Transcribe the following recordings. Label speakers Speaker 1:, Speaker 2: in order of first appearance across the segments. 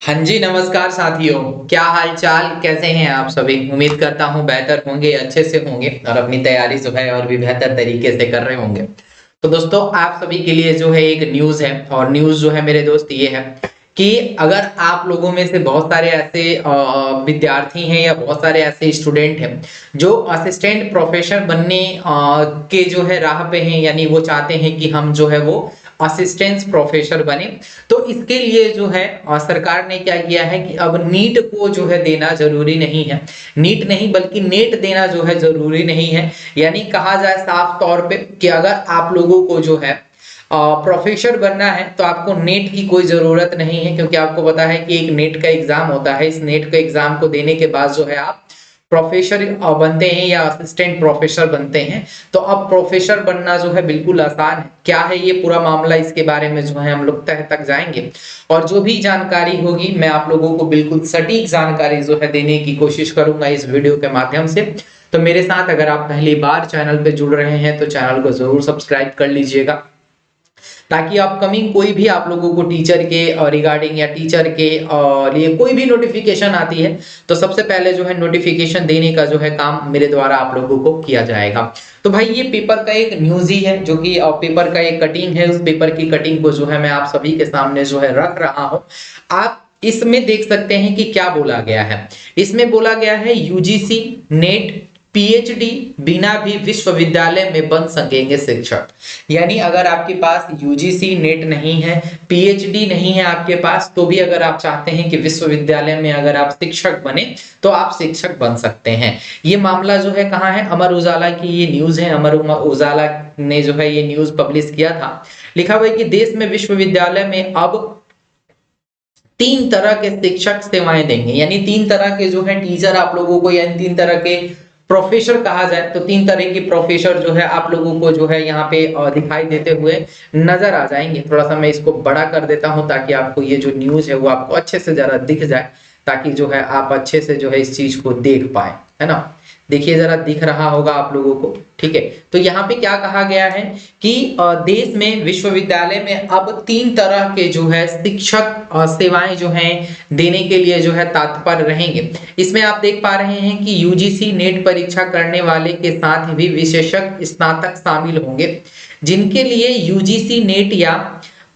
Speaker 1: हाँ जी, नमस्कार साथियों। क्या हाल चाल, कैसे हैं आप सभी? उम्मीद करता हूँ बेहतर होंगे, अच्छे से होंगे और अपनी तैयारी जो है और भी बेहतर तरीके से कर रहे होंगे। तो दोस्तों, आप सभी के लिए जो है एक न्यूज़ है, और न्यूज़ जो है मेरे दोस्त ये है कि अगर आप लोगों में से बहुत सारे ऐसे विद्यार्थी हैं या बहुत सारे ऐसे स्टूडेंट हैं जो असिस्टेंट प्रोफेसर बनने के जो है राह पे हैं, यानी वो चाहते हैं कि हम जो है वो असिस्टेंट प्रोफेसर बने। तो इसके लिए जो है सरकार ने क्या किया है कि अब नीट को जो है देना जरूरी नहीं है। नीट नहीं बल्कि नेट देना जो है जरूरी नहीं है। यानी कहा जाए साफ तौर पे कि अगर आप लोगों को जो है प्रोफेसर बनना है तो आपको नेट की कोई जरूरत नहीं है, क्योंकि आपको पता है कि एक नेट का एग्जाम होता है। इस नेट का एग्जाम को देने के बाद जो है आप प्रोफेसर बनते हैं या असिस्टेंट प्रोफेसर बनते हैं। तो अब प्रोफेसर बनना जो है बिल्कुल आसान है। क्या है ये पूरा मामला, इसके बारे में जो है हम लोग तह तक जाएंगे, और जो भी जानकारी होगी मैं आप लोगों को बिल्कुल सटीक जानकारी जो है देने की कोशिश करूंगा इस वीडियो के माध्यम से। तो मेरे साथ अगर आप पहली बार चैनल पे जुड़ रहे हैं तो चैनल को जरूर सब्सक्राइब कर लीजिएगा, ताकि अपकमिंग कोई भी आप लोगों को टीचर के रिगार्डिंग या टीचर के लिए कोई भी नोटिफिकेशन आती है तो सबसे पहले जो है नोटिफिकेशन देने का जो है काम मेरे द्वारा आप लोगों को किया जाएगा। तो भाई ये पेपर का एक न्यूज ही है, जो कि पेपर का एक कटिंग है। उस पेपर की कटिंग को जो है मैं आप सभी के सामने जो है रख रहा हूं। आप इसमें देख सकते हैं कि क्या बोला गया है। इसमें बोला गया है यूजीसी नेट पीएचडी बिना भी विश्वविद्यालय में बन सकेंगे शिक्षक। यानी अगर आपके पास यूजीसी नेट नहीं है, पीएचडी नहीं है आपके पास, तो भी अगर आप चाहते हैं कि विश्वविद्यालय में अगर आप शिक्षक बने तो आप शिक्षक बन सकते हैं। ये मामला जो है कहाँ है, अमर उजाला की ये न्यूज है। अमर उजाला ने जो है ये न्यूज पब्लिश किया था। लिखा हुआ है कि देश में विश्वविद्यालय में अब 3 तरह के शिक्षक सेवाएं देंगे। यानी 3 तरह के जो है टीचर आप लोगों को, यानी 3 तरह के प्रोफेसर कहा जाए तो 3 तरह के प्रोफेसर जो है आप लोगों को जो है यहाँ पे दिखाई देते हुए नजर आ जाएंगे। थोड़ा सा मैं इसको बड़ा कर देता हूँ ताकि आपको ये जो न्यूज है वो आपको अच्छे से जरा दिख जाए, ताकि जो है आप अच्छे से जो है इस चीज को देख पाए, है ना। देखिए जरा दिख रहा होगा आप लोगों को, ठीक है। तो यहाँ पे क्या कहा गया है कि देश में विश्वविद्यालय में अब 3 तरह के जो है शिक्षक सेवाएं जो हैं देने के लिए जो है तत्पर रहेंगे। इसमें आप देख पा रहे हैं कि यूजीसी नेट परीक्षा करने वाले के साथ भी विशेषज्ञ स्नातक शामिल होंगे, जिनके लिए यूजीसी नेट या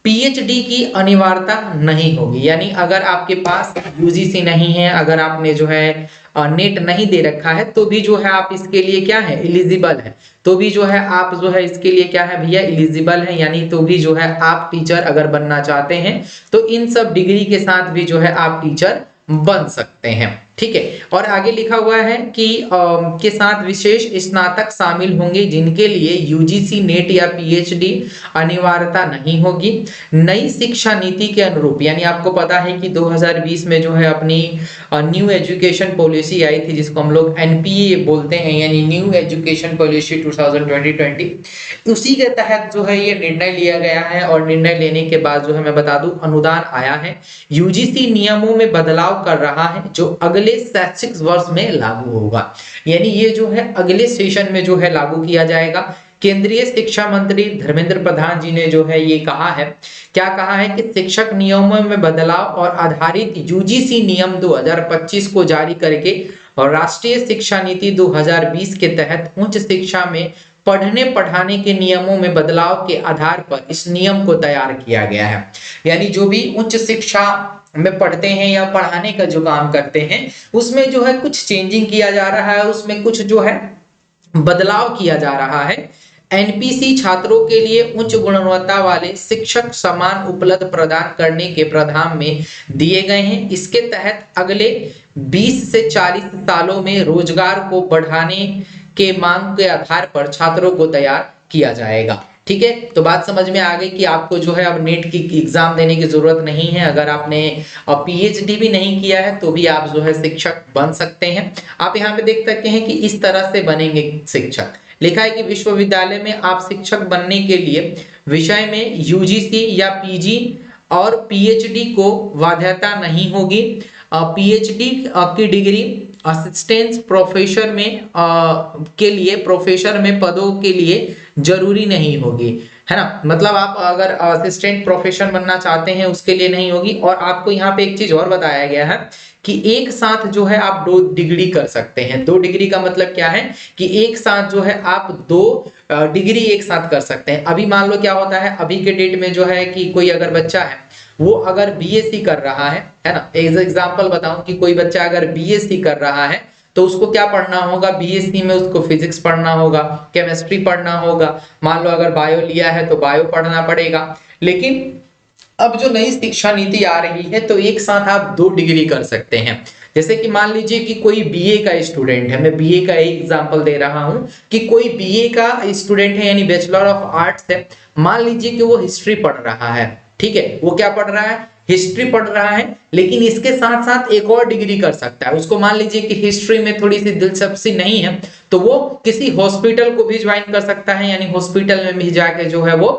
Speaker 1: पीएचडी की अनिवार्यता नहीं होगी। यानी अगर आपके पास यूजीसी नहीं है, अगर आपने जो है नेट नहीं दे रखा है, तो भी जो है आप इसके लिए क्या है, एलिजिबल है। तो भी जो है आप जो है इसके लिए क्या है भैया, एलिजिबल है। यानी तो भी जो है आप टीचर अगर बनना चाहते हैं तो इन सब डिग्री के साथ भी जो है आप टीचर बन सकते हैं, ठीक है। और आगे लिखा हुआ है कि के साथ विशेष स्नातक शामिल होंगे, जिनके लिए यूजीसी नेट या पीएचडी अनिवार्यता नहीं होगी। नई शिक्षा नीति के अनुरूप, यानी आपको पता है कि 2020 में जो है अपनी न्यू एजुकेशन पॉलिसी आई थी, जिसको हम लोग एनपीए बोलते हैं, यानी न्यू एजुकेशन पॉलिसी 2020। उसी के तहत जो है ये निर्णय लिया गया है, और निर्णय लेने के बाद जो है मैं बता दूं अनुदान आया है। यूजीसी नियमों में बदलाव कर रहा है, जो अगले शैक्षिक वर्ष में लागू होगा। यानी ये जो है अगले सेशन में जो है लागू किया जाएगा। केंद्रीय शिक्षा मंत्री धर्मेंद्र प्रधान जी ने जो है ये कहा है, क्या कहा है कि शिक्षक नियमों में बदलाव और आधारित यूजीसी नियम 2025 को जारी करके और राष्ट्रीय शिक्षा नीति 2020 के तहत उच्च शिक्षा में पढ़ने पढ़ाने के नियमों में बदलाव के आधार पर इस नियम को तैयार किया गया है। यानी जो भी उच्च शिक्षा में पढ़ते हैं या पढ़ाने का जो काम करते हैं उसमें जो है कुछ चेंजिंग किया जा रहा है, उसमें कुछ जो है बदलाव किया जा रहा है। एनपीसी छात्रों के लिए उच्च गुणवत्ता वाले शिक्षक समान उपलब्ध प्रदान करने के प्रावधान में दिए गए हैं। इसके तहत अगले 20 से 40 सालों में रोजगार को बढ़ाने के मांग के आधार पर छात्रों को तैयार किया जाएगा, ठीक है। तो बात समझ में आ गई कि आपको जो है अब नेट की एग्जाम देने की जरूरत नहीं है। अगर आपने पीएचडी भी नहीं किया है तो भी आप जो है शिक्षक बन सकते हैं। आप यहाँ पे देख सकते हैं कि इस तरह से बनेंगे शिक्षक। लिखा है कि विश्वविद्यालय में आप शिक्षक बनने के लिए विषय में यूजीसी या पीजी और पीएचडी को बाध्यता नहीं होगी। पीएचडी की डिग्री असिस्टेंट प्रोफेसर में के लिए प्रोफेसर में पदों के लिए जरूरी नहीं होगी, है ना। मतलब आप अगर असिस्टेंट प्रोफेशन बनना चाहते हैं उसके लिए नहीं होगी। और आपको यहाँ पे एक चीज और बताया गया है कि एक साथ जो है आप 2 डिग्री कर सकते हैं। 2 डिग्री का मतलब क्या है कि एक साथ जो है आप 2 डिग्री एक साथ कर सकते हैं। अभी मान लो क्या होता है, अभी के डेट में जो है कि कोई अगर बच्चा है वो अगर बीएससी कर रहा है ना, एग्जांपल बताऊं कि कोई बच्चा अगर बीएससी कर रहा है तो उसको क्या पढ़ना होगा, बीएससी में उसको फिजिक्स पढ़ना होगा, केमिस्ट्री पढ़ना होगा, मान लो अगर बायो लिया है तो बायो पढ़ना पड़ेगा। लेकिन अब जो नई शिक्षा नीति आ रही है तो एक साथ आप 2 डिग्री कर सकते हैं। जैसे कि मान लीजिए कि कोई बीए का स्टूडेंट है, मैं बीए का एक एग्जांपल दे रहा हूं कि कोई बीए का स्टूडेंट है यानी बैचलर ऑफ आर्ट्स है। मान लीजिए कि वो हिस्ट्री पढ़ रहा है, ठीक है, वो क्या पढ़ रहा है, हिस्ट्री पढ़ रहा है, लेकिन इसके साथ साथ एक और डिग्री कर सकता है। उसको मान लीजिए कि हिस्ट्री में थोड़ी सी दिलचस्पी नहीं है तो वो किसी हॉस्पिटल को भी ज्वाइन कर सकता है, यानी हॉस्पिटल में भी जाके जो है वो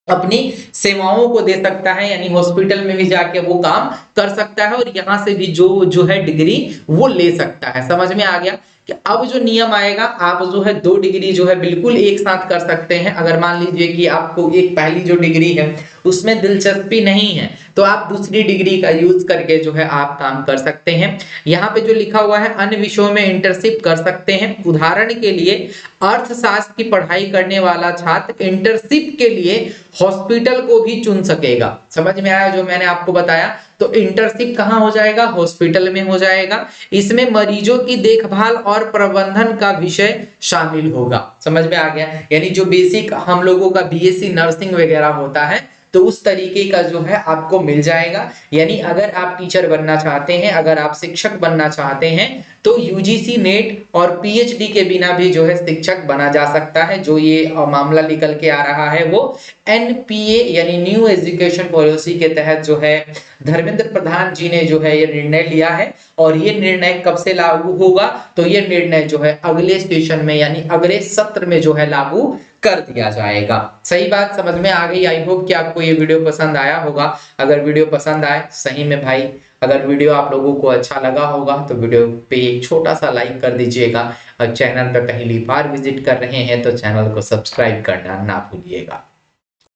Speaker 1: अपनी सेवाओं को दे सकता है, यानी हॉस्पिटल में भी जाके वो काम कर सकता है और यहां से भी जो है डिग्री वो ले सकता है। समझ में आ गया कि अब जो नियम आएगा आप जो है 2 डिग्री जो है बिल्कुल एक साथ कर सकते हैं। अगर मान लीजिए कि आपको एक पहली जो डिग्री है उसमें दिलचस्पी नहीं है तो आप दूसरी डिग्री का यूज करके जो है आप काम कर सकते हैं। यहाँ पे जो लिखा हुआ है अन्य विषयों में इंटर्नशिप कर सकते हैं। उदाहरण के लिए अर्थशास्त्र की पढ़ाई करने वाला छात्र इंटर्नशिप के लिए हॉस्पिटल को भी चुन सकेगा। समझ में आया जो मैंने आपको बताया। तो इंटर्नशिप कहाँ हो जाएगा, हॉस्पिटल में हो जाएगा। इसमें मरीजों की देखभाल और प्रबंधन का विषय शामिल होगा। समझ में आ गया, यानी जो बेसिक हम लोगों का बीएससी नर्सिंग वगैरह होता है तो उस तरीके का जो है आपको मिल जाएगा। यानी अगर आप टीचर बनना चाहते हैं, अगर आप शिक्षक बनना चाहते हैं तो यूजीसी नेट और पीएचडी के बिना भी जो है शिक्षक बना जा सकता है। जो ये मामला निकल के आ रहा है वो एनपीए यानी न्यू एजुकेशन पॉलिसी के तहत जो है धर्मेंद्र प्रधान जी ने जो है ये निर्णय लिया है। और ये निर्णय कब से लागू होगा, तो ये निर्णय जो है अगले सेशन में यानी अगले सत्र में जो है लागू कर दिया जाएगा। सही बात समझ में आ गई। आई होप कि आपको ये वीडियो पसंद आया होगा। अगर वीडियो पसंद आए सही में भाई, अगर वीडियो आप लोगों को अच्छा लगा होगा तो वीडियो पे एक छोटा सा लाइक कर दीजिएगा। और चैनल पर पहली बार विजिट कर रहे हैं तो चैनल को सब्सक्राइब करना ना भूलिएगा।